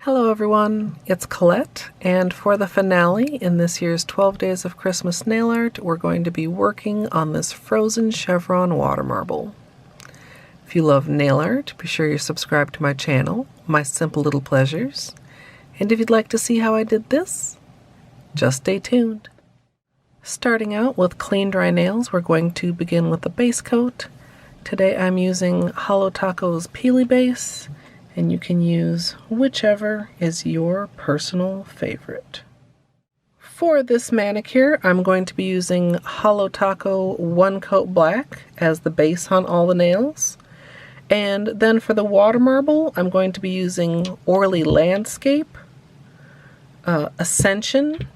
Hello everyone, it's Colette, and for the finale in this year's 12 Days of Christmas nail art, we're going to be working on this Frozen Chevron water marble. If you love nail art, be sure you're subscribed to my channel, My Simple Little Pleasures, and if you'd like to see how I did this, just stay tuned. Starting out with clean dry nails, we're going to begin with the base coat. Today I'm using Holo Taco's Peely Base, and you can use whichever is your personal favorite. For this manicure, I'm going to be using Holo Taco One Coat Black as the base on all the nails. And then for the water marble, I'm going to be using Orly Landscape, Ascension,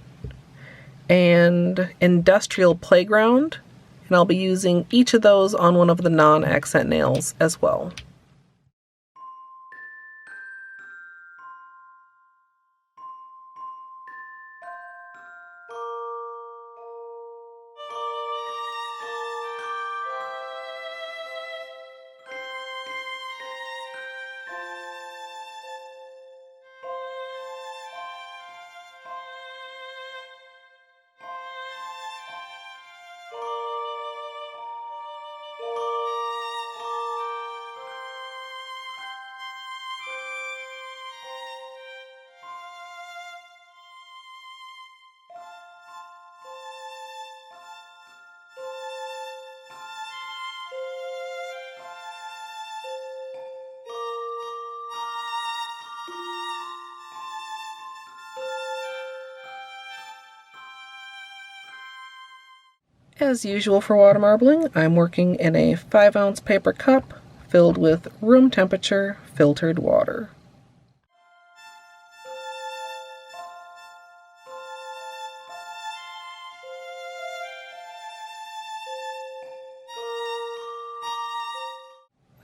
and Industrial Playground. And I'll be using each of those on one of the non-accent nails as well. As usual for water marbling, I'm working in a 5-ounce paper cup filled with room temperature filtered water.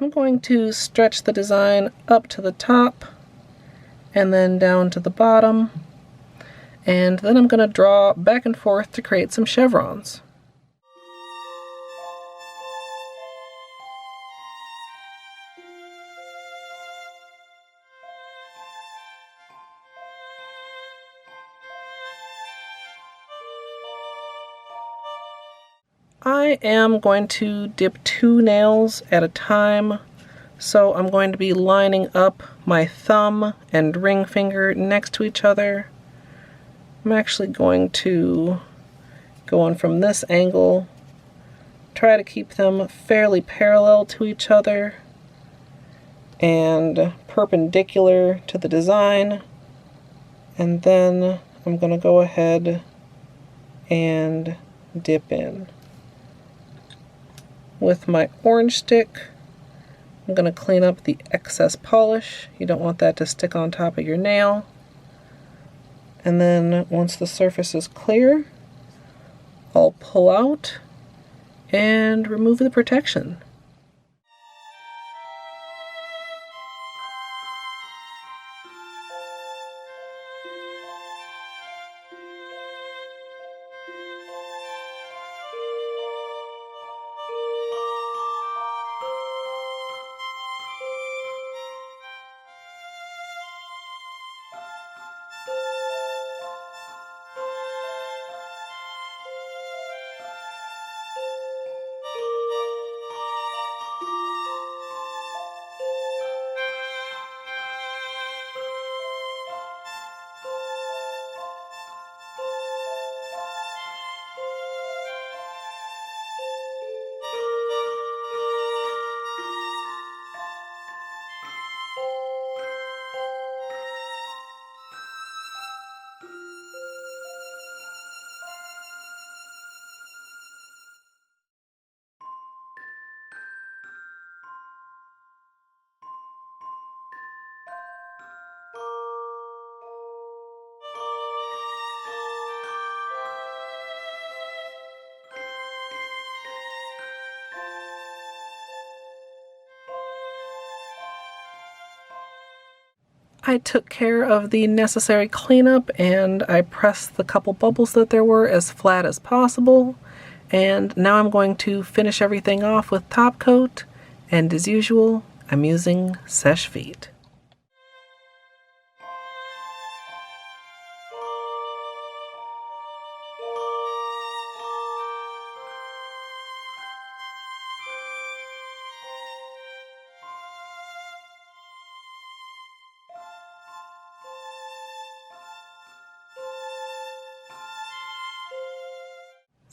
I'm going to stretch the design up to the top and then down to the bottom, and then I'm going to draw back and forth to create some chevrons. I am going to dip 2 nails at a time, so I'm going to be lining up my thumb and ring finger next to each other. I'm actually going to go in from this angle, try to keep them fairly parallel to each other and perpendicular to the design, and then I'm going to go ahead and dip in. With my orange stick, I'm going to clean up the excess polish. You don't want that to stick on top of your nail. And then once the surface is clear, I'll pull out and remove the protection. I took care of the necessary cleanup and I pressed the couple bubbles that there were as flat as possible. And now I'm going to finish everything off with top coat, and as usual, I'm using Seche Vite.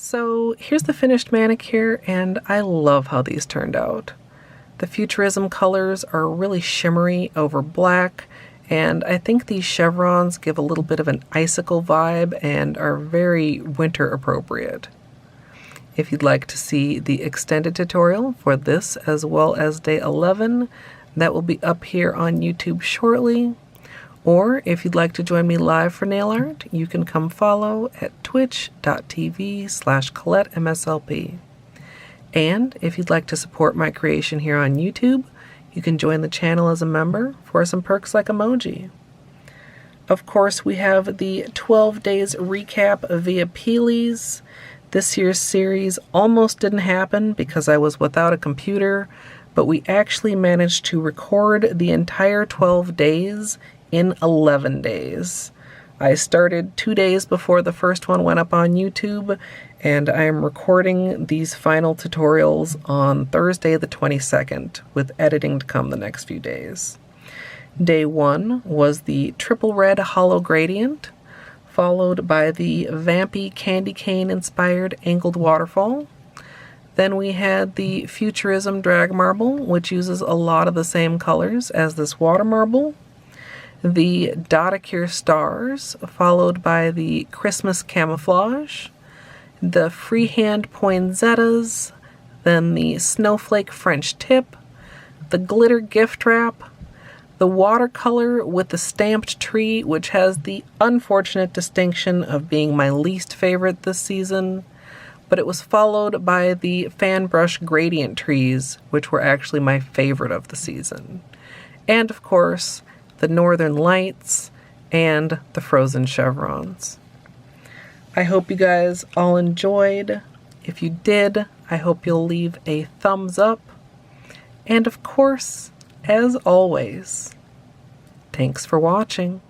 So here's the finished manicure, and I love how these turned out. The Futurism colors are really shimmery over black, and I think these chevrons give a little bit of an icicle vibe and are very winter appropriate. If you'd like to see the extended tutorial for this as well as day 11, that will be up here on YouTube shortly. Or if you'd like to join me live for nail art, you can come follow at twitch.tv/ColetteMSLP. And if you'd like to support my creation here on YouTube, you can join the channel as a member for some perks like emoji. Of course, we have the 12 days recap via Peelies. This year's series almost didn't happen because I was without a computer, but we actually managed to record the entire 12 days in 11 days. I started 2 days before the first one went up on YouTube, and I am recording these final tutorials on Thursday the 22nd, with editing to come the next few days. Day 1 was the triple red Holo gradient, followed by the vampy candy cane inspired angled waterfall. Then we had the Futurism drag marble, which uses a lot of the same colors as this water marble. The Dotacure stars, followed by the Christmas camouflage, the freehand poinsettias, then the snowflake French tip, the glitter gift wrap, the watercolor with the stamped tree, which has the unfortunate distinction of being my least favorite this season, but it was followed by the fan brush gradient trees, which were actually my favorite of the season. And of course, the Northern Lights, and the Frozen Chevrons. I hope you guys all enjoyed. If you did, I hope you'll leave a thumbs up. And of course, as always, thanks for watching.